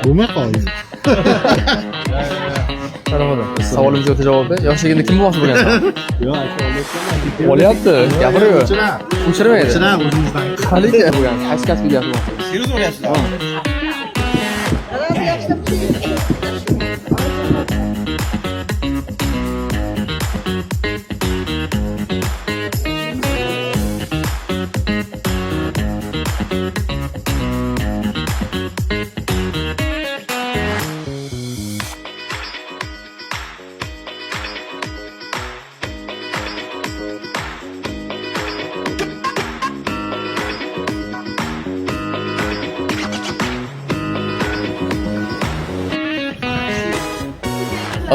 bo'lmay qoldi. Marhamat. Savolimizga javob ber. Yoshligingda kim bo'lmoqchi bo'lgansan? Yo'q, aka, Olyapti, gapirib. O'chirmaydi. O'chiradi o'zimizdan. Qanday bo'lgan? Qaysi kasbga yapmoqchi? Serios o'ylayapsizlar?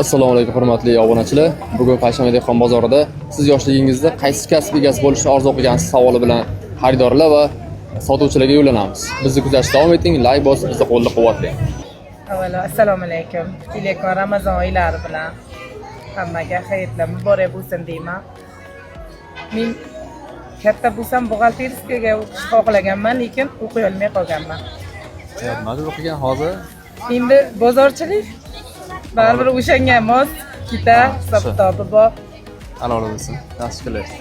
Assalomu alaykum hurmatli obunachilar. Bugun Payshanba dehqon bozorida siz yoshligingizda qaysi kasb egasi bo'lishni orzu qilgansiz savoli bilan xaridorlar va sotuvchilarga yo'llanamiz. Bizni kuzatishda davom eting, like bosib bizni qo'llab-quvvatlang. Avvalo assalomu alaykum. Kelayotgan Ramazon oylari bilan hammaga xayrlar muborak bo'lsin deyman. Men katta bo'lsam buxgalteriyaga o'qishni xohlaganman, lekin o'qiy olmay qolganman. Majbur o'qigan hozir Endi bozorchilik baribir o'shanga mos kita hisob-kitobi bor. alol bo'lsin. Yaxshi qilyapsiz.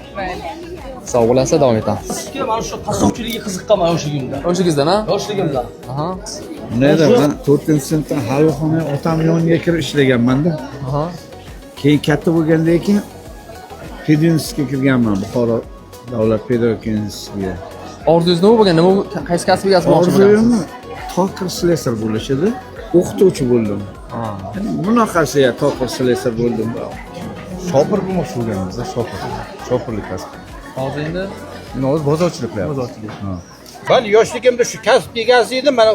Sog' bo'lasiz, davom etamiz. Mana shu tasavvurchilikka qiziqqanman yoshligimda. Yoshligingizdan, ha? Yoshligimda. Aha. Neda men 4-sinfdan halvoxona otam yoniga kirib ishlaganman-da. Aha. Keyin katta bo'lgandan keyin pedagogika kirganman, Buxoro davlat pedagogika institutiga. Orzungiz nima bo'lgan? Nima qaysi kasb egasi bo'lmoqchi Orzuyim bo'lgansiz? tokir slesar bo'lish edi. O'qituvchi bo'ldim. Bunaqasi tokir slesar bo'ldim. Shopir bo'lmoqchi bo'lganmiz, shopirlik kasb. Hozir endi Men hozir bozorchilik qilyapman. bozorchilik. Ben yoshligimda shu kasb egasi edim, mana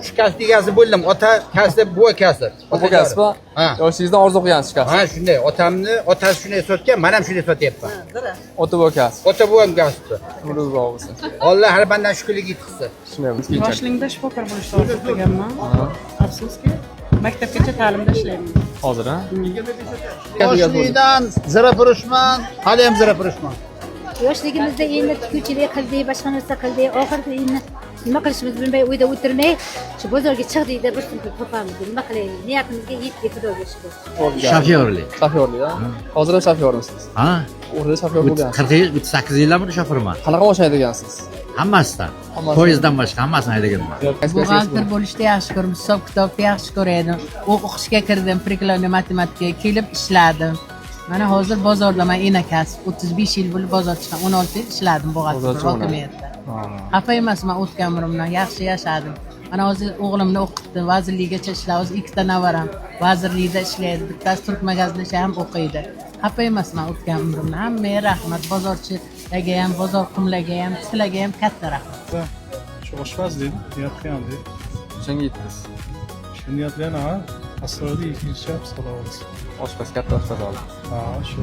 shu kasb egasi bo'ldim. Ota kasbi, buva kasbi. Bu kasb Ha. yoshligingizda orzu qilgansiz kasb. Ha, shunday. Otasi shunday sotgan, men ham shunday sotyapman. Ota bu kasb. Ota buvam kasbi. Umringiz uzoq bo'lsin. Alloh har bandan shukrlik yetkazsin. Shunday bo'lsin. Yoshligimda shifokor bo'lishni orzu qilganman. Afsuski, maktabgacha ta'limda ishlayman. Hozir, ha? Yoshlikdan zirafurushman, hali ham zirafurushman. Yoshligimizda endi tikuvchilik qildik, boshqa narsa qildik. Oxirida endi nima qilishimizni bilmay uyda o'tirmay, shu bozorga chiqdik-da bir kun qo'rqamiz. Nima qilaylik? Niyatimizga yetdik, Xudoga shukr. Shofyorlik. Shofyorlik, ha? Hozir ham shofyormisiz? Ha? O'rtada shofyor bo'lgansiz. 38 yillardan shofirman. Qanaqa mashina haydagansiz? Hammasidan. Poyezddan boshqa hammasini haydaganman. Buxgalter bo'lishni yaxshi ko'raman, hisob-kitobni yaxshi ko'radim. O'qishga kirdim, prikladniy matematikaga kelib ishladim. Mana hozir bozordaman, ena kasb. 35 yil bo'lib bozorchiman, 16 yil ishladim buxgalter hokimiyatda. Xafa emasman o'tgan umrimdan, yaxshi yashadim. Mana hozir o'g'limni o'qitdim, vazirlikgacha ishlaydi. Hozir ikkita navaram vazirlikda ishlaydi, bittasi turk magazinida ham o'qiydi. Xafa emasman o'tgan umrimdan. Hammaga rahmat, bozorchilarga ham, bozor qumlarga ham, sizlarga ham katta rahmat. Shu oshpazlik niyat qilgandik. O'shanga yetdingiz. Shu niyat bilan asroriy ikkinchi chap so'raymiz. Oshpaz katta oshpaz oldi. Ha, shu.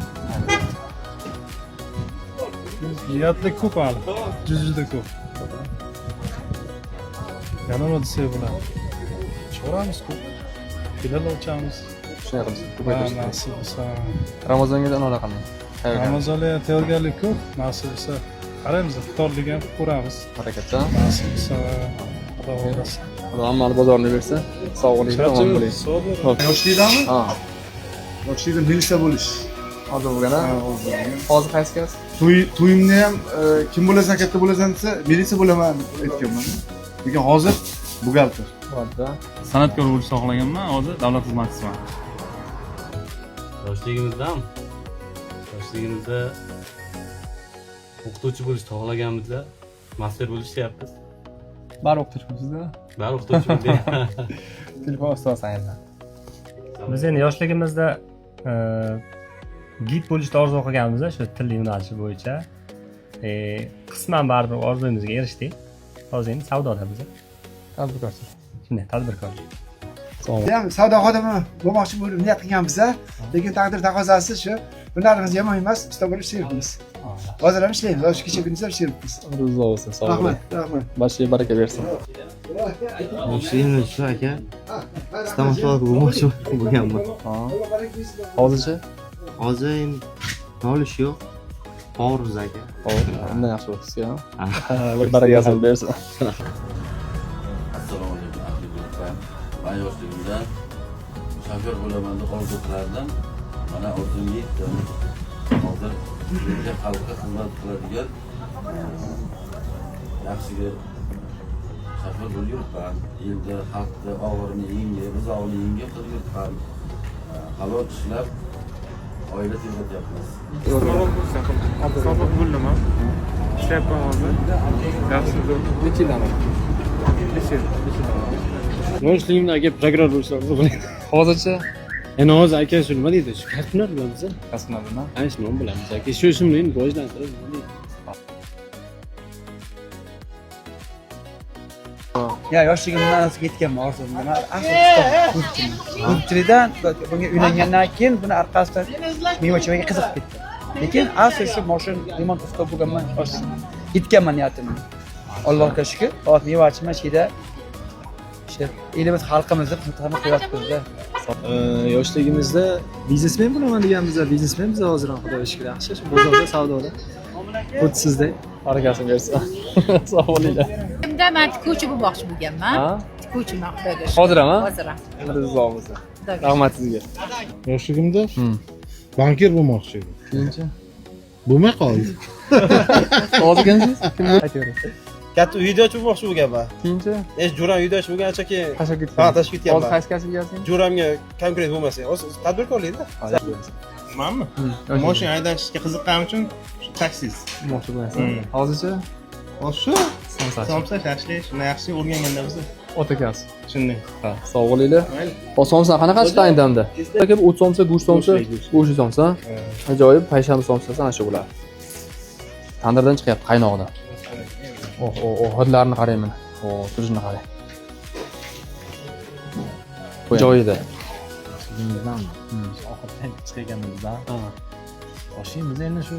Niyatli ko'p hali. Juda ko'p. Yana nima desak bo'ladi? Choramiz ko'p. Filal ochamiz. Shunday qilamiz. Nasib bo'lsa. Ramazonga anaqa qiling. Ramazonga tayyorgarlik ko'p. Nasib bo'lsa. Qaraymiz, iftorlik ham ko'ramiz. Harakatda. Nasib bo'lsa. Xudo xohlasa. Xudo hammani bozorni bersa, sog'lik bilan omon bo'ling. Yoshlikdami? Ha. Yoshlikda milisa bo'lish. Hozir bo'lgan, ha? Hozir qaysi kasb? To'yimda ham kim bo'lasan, katta bo'lasan desa, milisa bo'laman deb aytganman. Lekin hozir buxgalter. Bo'ldi. San'atkor bo'lishni xohlaganman, hozir davlat xizmatchisiman. Yoshligimizda o'qituvchi bo'lishni xohlaganimizda master bo'lishyapmiz. Bari o'qituvchimizda. Bari o'qituvchi bo'ldik. Telefon ustozi endi. Biz endi yoshligimizda gid bo'lishni orzu qilganmiz, shu til yo'nalishi bo'yicha. Qisman baribir orzuyimizga erishdik. Hozir endi savdoda biz. Tadbirkorsiz. Shunday, tadbirkorlik. Ham savdo xodimi bo'lmoqchi bo'lib niyat qilganmiz, lekin taqdir taqozosi shu. Hunarimiz yomon emas, usta bo'lib ishlayapmiz. Hozir ham ishlaymiz, shu kecha kunduz ham ishlayapmiz. Umringiz uzoq bo'lsin, sog' bo'ling. Rahmat. Barchaga baraka bersin. Yoshligimda shu aka. Stomatolog bo'lmoqchi bo'lganman. Hozirchi? Hozir endi nolish yo'q. Bormiz aka. Undan yaxshi bo'libsiz-ku. Barakasini bersin. Assalomu alaykum. Ben yoshligimda shofyor bo'laman deb orzu qilardim. Mana orzumga yetdim. Hozir bunga xalqqa xizmat qiladigan yaxshiga shofyor bo'lib yuribman. Endi xalqni og'irini yengib, buzog'ini yengib qilib yuribman. Halol ishlab oila tebratyapmiz. Sobiq bo'ldimi? Ishlayapman hozir. Yaxshi zo'r. Necha yildan beri? Yoshligimda aka prokuror bo'lsa orzu qilaman. Hozircha Endi hozir aka shu nima deydi? Shu kasblar bilamiz. kasblarni Ana shuni bilamiz aka. Shu ishimni endi rivojlantirib Ya yoshligimdan ketganman orzumdan. Ko'pchilikdan bunga uylangandan keyin buni orqasidan meva-chevaga qiziqib ketdim. Lekin asl shu moshin limon usta bo'lganman, yetganman niyatimga. Allohga shukr, hozir mevachiman shida elimiz xalqimizni xizmatini qilyapmiz-da. yoshligimizda biznesmen bo'laman deganmiz, biznesmenmiz hozir ham xudoga shukr yaxshi. Shu bozorda, savdoda. Xuddi sizday. harakatini bersa. Sog' bo'linglar. Unda men tikuvchi bo'lmoqchi bo'lganman. Ha? Tikuvchiman xudoga shukr. Hozir ham? Hozir ham. Sog' bo'lsin. Rahmat sizga. Yoshligimda bankir bo'lmoqchi edim. Keyinchi? Bo'lmay qoldi. Hozirgansiz? Kimni aytaverasiz? Katta uydachi bo'lmoqchi bo'lganman. Keyinchi? Jo'ram uydachi bo'lgancha keyin Qashqa ketgan. ha tashib ketganman. Hozir qaysi kasbga egasizmi? Jo'ramga konkret bo'lmasa, hozir tadbirkorlikda. Manmi? Mashina haydashga qiziqqanim uchun taksist. Mo'xshi bo'lasizmi? Hozircha Hozir shu somsachi. somsa tashlish, shuni yaxshi o'rganganda biz. Ota kasb. Shunday. Ha, sog' bo'linglar. Hozir somsa qanaqa chiqadi endi? Aka, o't somsa, go'sht somsa, go'sht somsa. Ajoyib payshanba somsasi ana shu bo'ladi. Tandirdan chiqyapti, qaynoqdan. Hidlarini qarang mana. Turishini qarang. Joyida. Bizdan oxirdan chiqganimizda oshimiz endi shu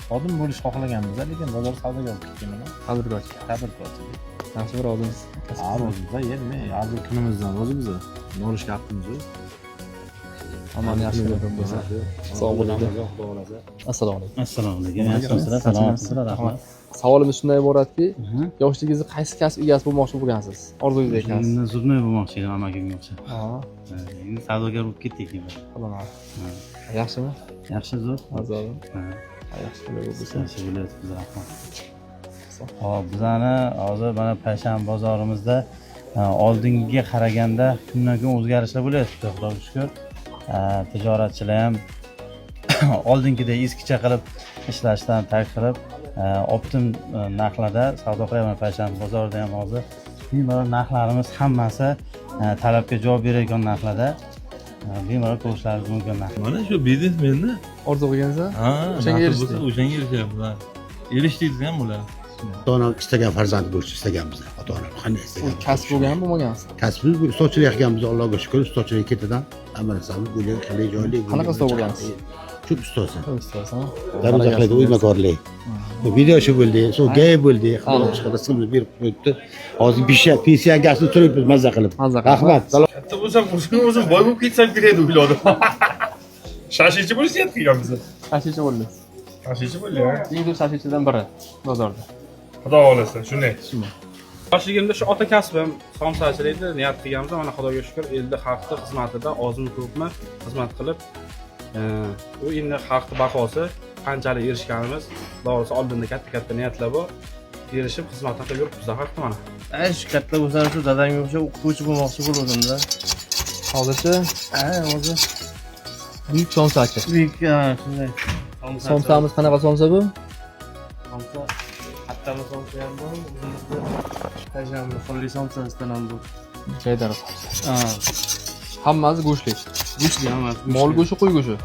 xodim bo'lish xohlaganmiz, lekin bozor savdoga olib ketganman. Tadbirkorchi. Yaxshi bir odam. O'zimizda endi hozir kunimizdan o'zi biza olishga haqqimiz yo'q. Aman yaxshi bo'lsa. Sog' bo'linglar. Assalomu alaykum. Assalomu alaykum. Assalomu Rahmat. Savolimiz shunday iboratki, yoshligingizda qaysi kasb egasi bo'lmoqchi bo'lgansiz? Orzungiz ekansiz. Zudnoy bo'lmoqchi edim amakimga o'xshab. Ha. Endi savdogar bo'lib ketdik endi. Qilaman. Yaxshimi? Yaxshi zo'r. Azorim. Yaxshi bo'lsa. Yaxshi bo'lyapti biz rahmat. Hop, bizani hozir mana payshanba bozorimizda oldingiga qaraganda kundan kun o'zgarishlar bo'lyapti, xudoga shukr. Tijoratchilar ham oldingidek eskicha qilib ishlashdan tark qilib optim narxlarda savdo qilyapman payshanba bozorida ham hozir. Bemalol narxlarimiz hammasi talabga javob beradigan narxlarda. Bemalol ko'rishlaringiz mumkin. Mana shu biznesmenni Orzu qilgansiz? ha, O'shanga erishdik. O'shanga erishyapmiz. Erishdik ham bo'ladi. Ota-onam istagan farzand bo'lishni istaganmiz. Ota-onam qanday istagan. Kasb bo'lgan bo'lmagansiz? Kasbimiz bu ustochilik qilganmiz, Allohga shukr. Ustochilik ketidan hamma narsamiz bo'lgan, qilay joylik. Qanaqa ustoz bo'lgansiz? Shu ustoz. Ustozsan. Darvoza qiladi, o'ymakorlik. Bu videochi bo'ldi, so'ng gay bo'ldi, rizqimizni berib qo'yibdi. Hozir pensiyaga asli turibmiz mazza qilib. Rahmat. Katta bo'lsam, o'zim boy bo'lib ketsam kerak deb o'yladim. Shashichi bo'lishyapti ekanmiz. Shashichi bo'ldingiz. Shashichi bo'ldi. Eng zo'r shashichidan biri bozorda. Xudo xolasa, shunday. Yoshligimda shu ota kasbim somsachilikda niyat qilganmiz, mana Xudoga shukr, elda xalqning xizmatida ozmi ko'pmi xizmat qilib, u endi xalqning bahosi qanchalik erishganimiz, doğrusu oldinda katta niyatlar bor. Erishib xizmatni qilib yuribmiz xalqqa mana. Shu katta bo'lsam shu dadangga o'xshab o'qituvchi bo'lmoqchi bo'lgandim-da. Hozircha hozir buyuk somsachi. buyuk shunday. Somsamiz qanaqa somsa bu? Somsa katta somsa ham bor. Payshanba xolli somsasidan ham bor. Jaydar somsa. Hammasi go'shtli. Go'shtli hammasi. Mol go'shti, qo'y go'shti.